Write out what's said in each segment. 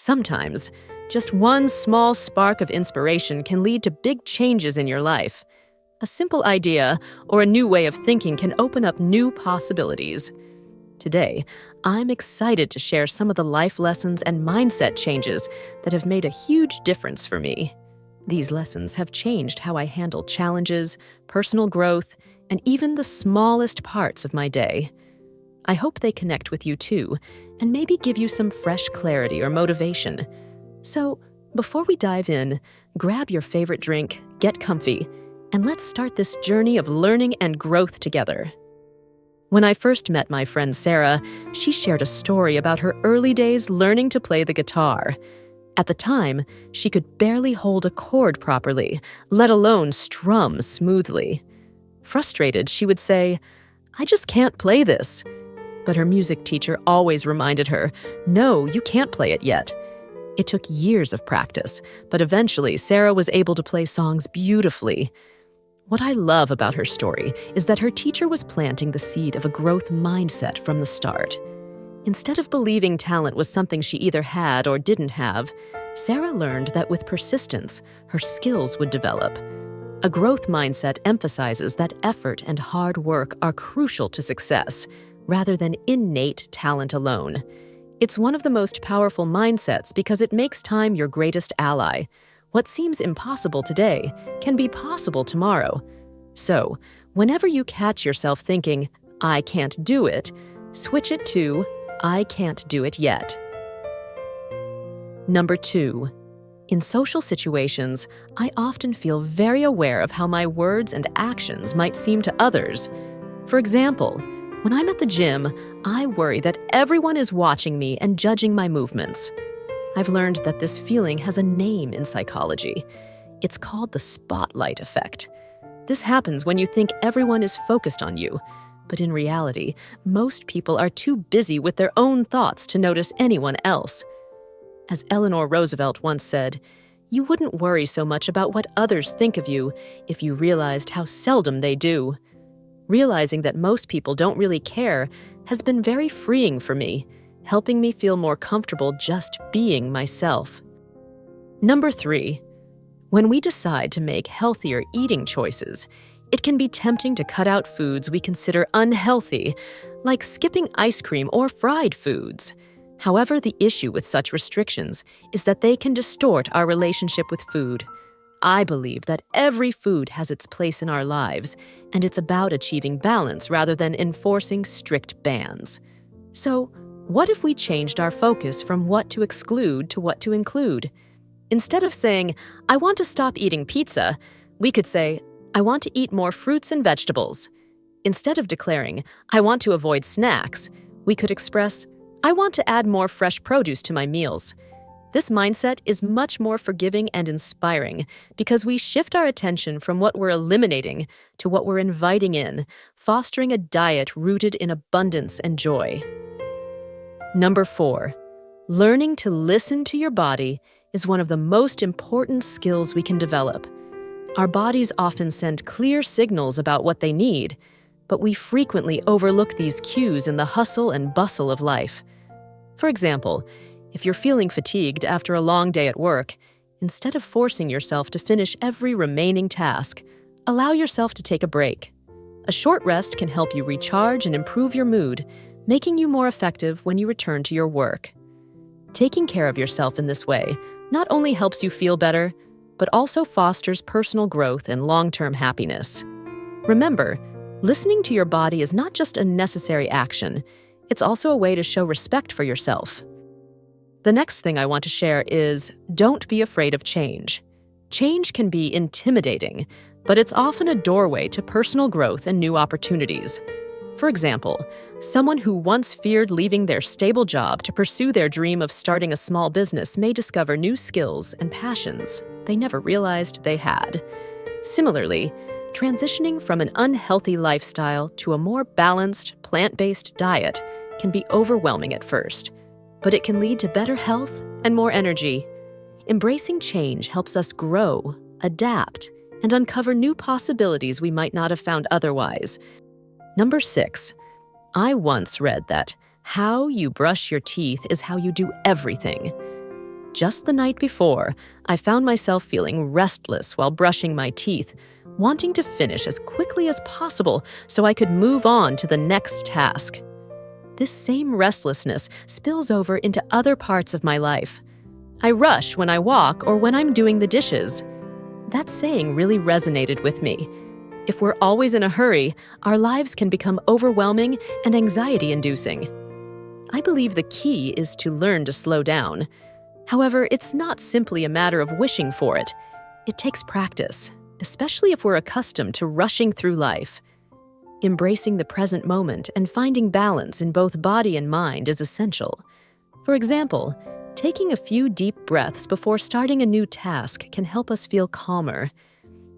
Sometimes, just one small spark of inspiration can lead to big changes in your life. A simple idea or a new way of thinking can open up new possibilities. Today, I'm excited to share some of the life lessons and mindset changes that have made a huge difference for me. These lessons have changed how I handle challenges, personal growth, and even the smallest parts of my day. I hope they connect with you too, and maybe give you some fresh clarity or motivation. So, before we dive in, grab your favorite drink, get comfy, and let's start this journey of learning and growth together. When I first met my friend Sarah, she shared a story about her early days learning to play the guitar. At the time, she could barely hold a chord properly, let alone strum smoothly. Frustrated, she would say, "I just can't play this." But her music teacher always reminded her, "No, you can't play it yet." It took years of practice, but eventually Sarah was able to play songs beautifully. What I love about her story is that her teacher was planting the seed of a growth mindset from the start. Instead of believing talent was something she either had or didn't have, Sarah learned that with persistence, her skills would develop. A growth mindset emphasizes that effort and hard work are crucial to success, rather than innate talent alone. It's one of the most powerful mindsets because it makes time your greatest ally. What seems impossible today can be possible tomorrow. So, whenever you catch yourself thinking, "I can't do it," switch it to, "I can't do it yet." Number 2. In social situations, I often feel very aware of how my words and actions might seem to others. For example, when I'm at the gym, I worry that everyone is watching me and judging my movements. I've learned that this feeling has a name in psychology. It's called the spotlight effect. This happens when you think everyone is focused on you, but in reality, most people are too busy with their own thoughts to notice anyone else. As Eleanor Roosevelt once said, "You wouldn't worry so much about what others think of you if you realized how seldom they do." Realizing that most people don't really care has been very freeing for me, helping me feel more comfortable just being myself. Number 3. When we decide to make healthier eating choices, it can be tempting to cut out foods we consider unhealthy, like skipping ice cream or fried foods. However, the issue with such restrictions is that they can distort our relationship with food. I believe that every food has its place in our lives, and it's about achieving balance rather than enforcing strict bans. So, what if we changed our focus from what to exclude to what to include? Instead of saying, "I want to stop eating pizza," we could say, "I want to eat more fruits and vegetables." Instead of declaring, "I want to avoid snacks," we could express, "I want to add more fresh produce to my meals." This mindset is much more forgiving and inspiring because we shift our attention from what we're eliminating to what we're inviting in, fostering a diet rooted in abundance and joy. Number 4. Learning to listen to your body is one of the most important skills we can develop. Our bodies often send clear signals about what they need, but we frequently overlook these cues in the hustle and bustle of life. For example, if you're feeling fatigued after a long day at work, instead of forcing yourself to finish every remaining task, allow yourself to take a break. A short rest can help you recharge and improve your mood, making you more effective when you return to your work. Taking care of yourself in this way not only helps you feel better, but also fosters personal growth and long-term happiness. Remember, listening to your body is not just a necessary action, it's also a way to show respect for yourself. The next thing I want to share is, don't be afraid of change. Change can be intimidating, but it's often a doorway to personal growth and new opportunities. For example, someone who once feared leaving their stable job to pursue their dream of starting a small business may discover new skills and passions they never realized they had. Similarly, transitioning from an unhealthy lifestyle to a more balanced, plant-based diet can be overwhelming at first, but it can lead to better health and more energy. Embracing change helps us grow, adapt, and uncover new possibilities we might not have found otherwise. Number 6. I once read that how you brush your teeth is how you do everything. Just the night before, I found myself feeling restless while brushing my teeth, wanting to finish as quickly as possible so I could move on to the next task. This same restlessness spills over into other parts of my life. I rush when I walk or when I'm doing the dishes. That saying really resonated with me. If we're always in a hurry, our lives can become overwhelming and anxiety-inducing. I believe the key is to learn to slow down. However, it's not simply a matter of wishing for it. It takes practice, especially if we're accustomed to rushing through life. Embracing the present moment and finding balance in both body and mind is essential. For example, taking a few deep breaths before starting a new task can help us feel calmer.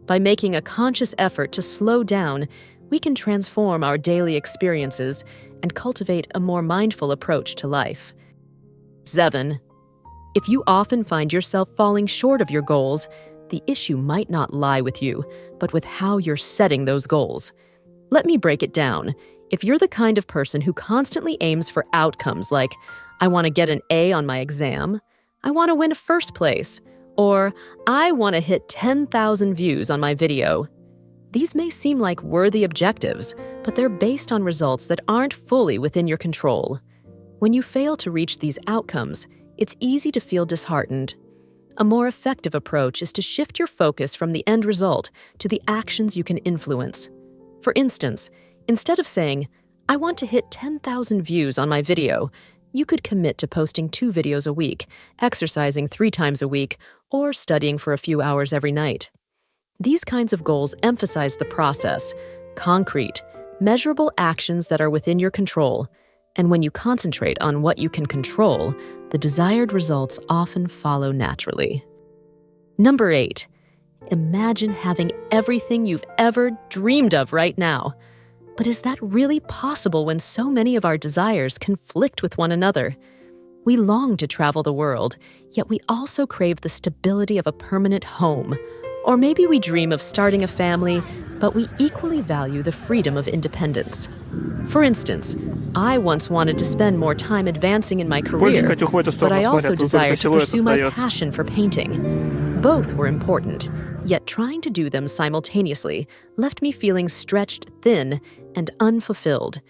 By making a conscious effort to slow down, we can transform our daily experiences and cultivate a more mindful approach to life. 7. If you often find yourself falling short of your goals, the issue might not lie with you, but with how you're setting those goals. Let me break it down. If you're the kind of person who constantly aims for outcomes like, I want to get an A on my exam, I want to win first place, or I want to hit 10,000 views on my video. These may seem like worthy objectives, but they're based on results that aren't fully within your control. When you fail to reach these outcomes, it's easy to feel disheartened. A more effective approach is to shift your focus from the end result to the actions you can influence. For instance, instead of saying, I want to hit 10,000 views on my video, you could commit to posting 2 videos a week, exercising 3 times a week, or studying for a few hours every night. These kinds of goals emphasize the process, concrete, measurable actions that are within your control. And when you concentrate on what you can control, the desired results often follow naturally. Number 8. Imagine having everything you've ever dreamed of right now. But is that really possible when so many of our desires conflict with one another? We long to travel the world, yet we also crave the stability of a permanent home. Or maybe we dream of starting a family, but we equally value the freedom of independence. For instance, I once wanted to spend more time advancing in my career, but I also desired to pursue my passion for painting. Both were important, yet trying to do them simultaneously left me feeling stretched thin and unfulfilled.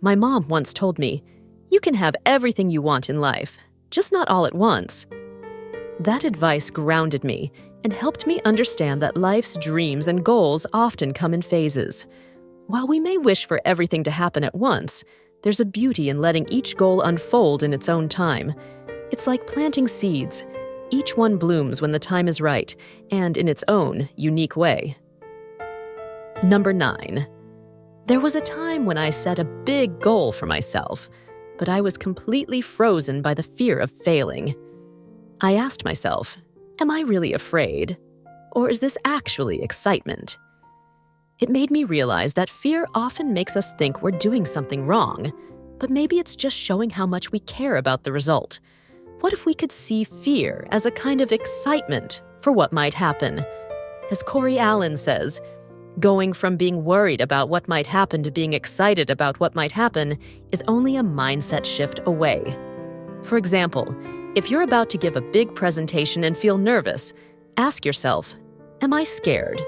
My mom once told me, "You can have everything you want in life, just not all at once." That advice grounded me and helped me understand that life's dreams and goals often come in phases. While we may wish for everything to happen at once, there's a beauty in letting each goal unfold in its own time. It's like planting seeds. Each one blooms when the time is right, and in its own unique way. Number 9. There was a time when I set a big goal for myself, but I was completely frozen by the fear of failing. I asked myself, am I really afraid? Or is this actually excitement? It made me realize that fear often makes us think we're doing something wrong, but maybe it's just showing how much we care about the result. What if we could see fear as a kind of excitement for what might happen? As Corey Allen says, going from being worried about what might happen to being excited about what might happen is only a mindset shift away. For example, if you're about to give a big presentation and feel nervous, ask yourself, am I scared?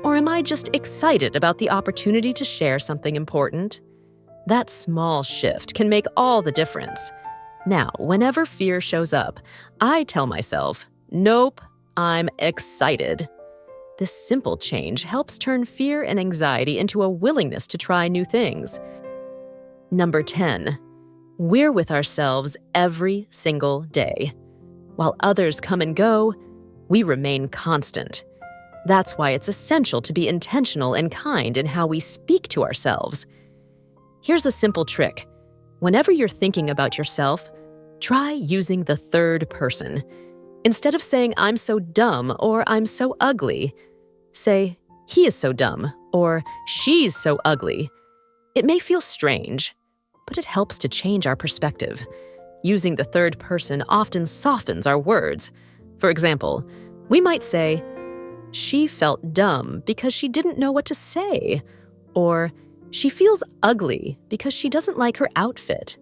Or am I just excited about the opportunity to share something important? That small shift can make all the difference. Now, whenever fear shows up, I tell myself, nope, I'm excited. This simple change helps turn fear and anxiety into a willingness to try new things. Number 10. We're with ourselves every single day. While others come and go, we remain constant. That's why it's essential to be intentional and kind in how we speak to ourselves. Here's a simple trick. Whenever you're thinking about yourself, try using the third person. Instead of saying, I'm so dumb or I'm so ugly, say, he is so dumb or she's so ugly. It may feel strange, but it helps to change our perspective. Using the third person often softens our words. For example, we might say, she felt dumb because she didn't know what to say, or she feels ugly because she doesn't like her outfit.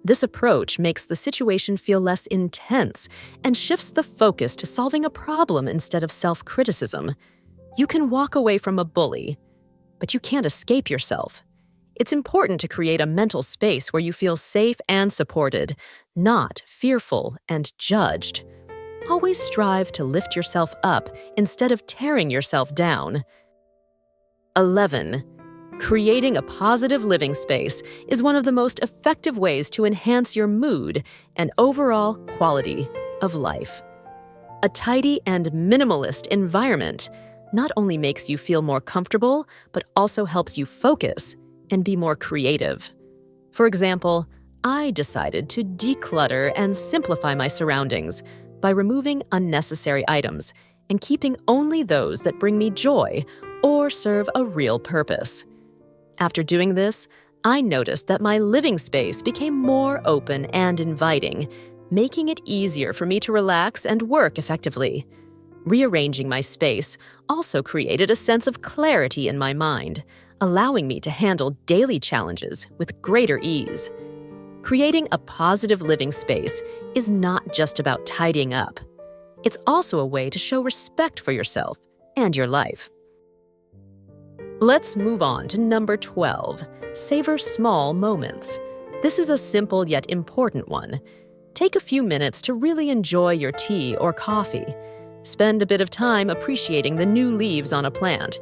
This approach makes the situation feel less intense and shifts the focus to solving a problem instead of self-criticism. You can walk away from a bully, but you can't escape yourself. It's important to create a mental space where you feel safe and supported, not fearful and judged. Always strive to lift yourself up instead of tearing yourself down. 11. Creating a positive living space is one of the most effective ways to enhance your mood and overall quality of life. A tidy and minimalist environment not only makes you feel more comfortable, but also helps you focus and be more creative. For example, I decided to declutter and simplify my surroundings by removing unnecessary items and keeping only those that bring me joy or serve a real purpose. After doing this, I noticed that my living space became more open and inviting, making it easier for me to relax and work effectively. Rearranging my space also created a sense of clarity in my mind, allowing me to handle daily challenges with greater ease. Creating a positive living space is not just about tidying up. It's also a way to show respect for yourself and your life. Let's move on to number 12, savor small moments. This is a simple yet important one. Take a few minutes to really enjoy your tea or coffee. Spend a bit of time appreciating the new leaves on a plant.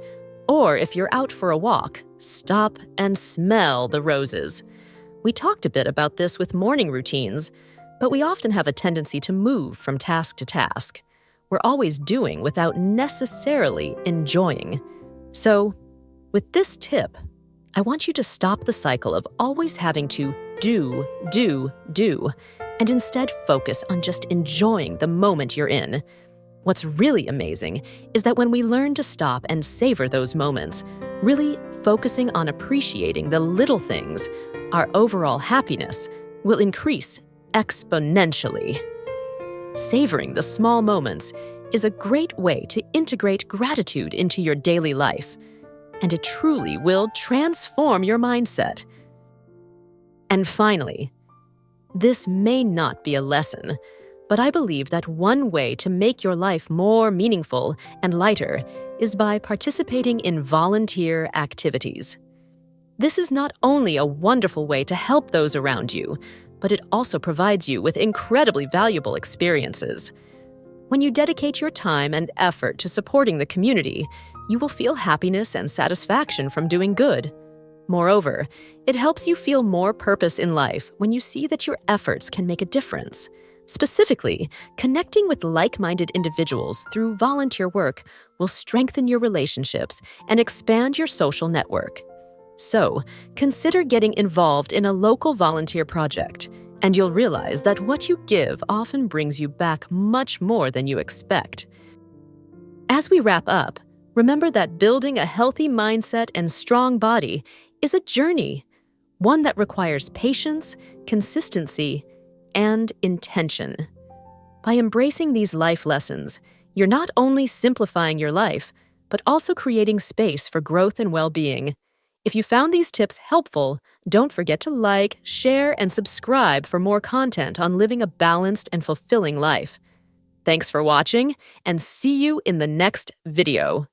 Or if you're out for a walk, stop and smell the roses. We talked a bit about this with morning routines, but we often have a tendency to move from task to task. We're always doing without necessarily enjoying. So, with this tip, I want you to stop the cycle of always having to do, and instead focus on just enjoying the moment you're in. What's really amazing is that when we learn to stop and savor those moments, really focusing on appreciating the little things, our overall happiness will increase exponentially. Savoring the small moments is a great way to integrate gratitude into your daily life, and it truly will transform your mindset. And finally, this may not be a lesson, but I believe that one way to make your life more meaningful and lighter is by participating in volunteer activities. This is not only a wonderful way to help those around you, but it also provides you with incredibly valuable experiences. When you dedicate your time and effort to supporting the community, you will feel happiness and satisfaction from doing good. Moreover, it helps you feel more purpose in life when you see that your efforts can make a difference. Specifically, connecting with like-minded individuals through volunteer work will strengthen your relationships and expand your social network. So, consider getting involved in a local volunteer project, and you'll realize that what you give often brings you back much more than you expect. As we wrap up, remember that building a healthy mindset and strong body is a journey, one that requires patience, consistency, and intention. By embracing these life lessons, you're not only simplifying your life, but also creating space for growth and well-being. If you found these tips helpful, don't forget to like, share, and subscribe for more content on living a balanced and fulfilling life. Thanks for watching, and see you in the next video.